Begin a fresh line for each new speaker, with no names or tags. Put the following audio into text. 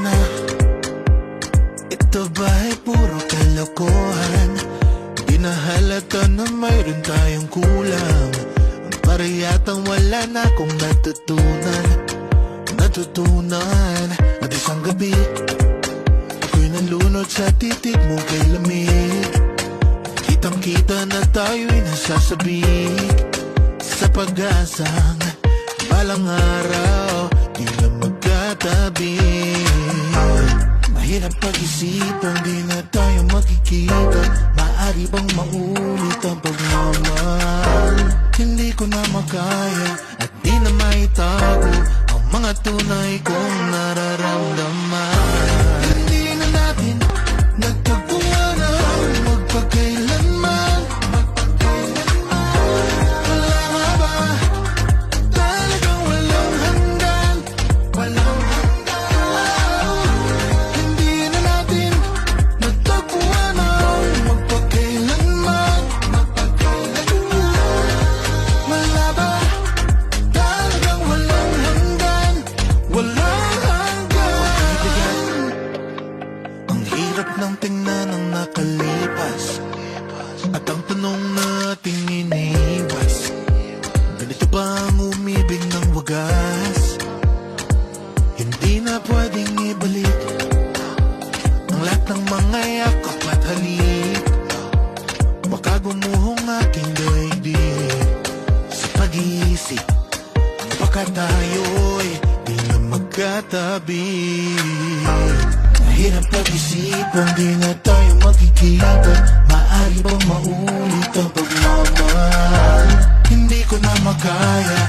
na. Ito ba'y puro kalokohan? Di na halata na mayroon tayong kulang. Parehiyatang wala na akong natutunan at isang gabi ako'y nalunod sa titig mo kay lamig. Kitang kita na tayo'y nasasabik sa pag-asang balang araw di na magkatabi. Mahirap pag-isipan, di na tayo magkikita. Maaari bang maulit ang pagmamahal? Hindi ko na makaya at di na maitago ang mga tunay kong nararamdaman. Hindi na natin nagtagpuan ang magpagkailanman. Wala nga ba talagang walang hanggan? Hindi na natin nagtagpuan ang magpagkailanman. Wala ba talagang walang hanggan? Walang hanggan. Ang hirap ng tingnan ang nakalipas at ang tanong nating iniwas. Ganito ba ang umibig ng wagas? Hindi na pwedeng ibalik ang lahat ng mga yakap at halik. Baka gumuhong aking daigdig sa pag-iisip. Baka tayo'y di na magkatabi. Mahirap pag-isipan, di na tayo magkikita. Maaari bang maulit ang pagmamahal? Hindi ko na makaya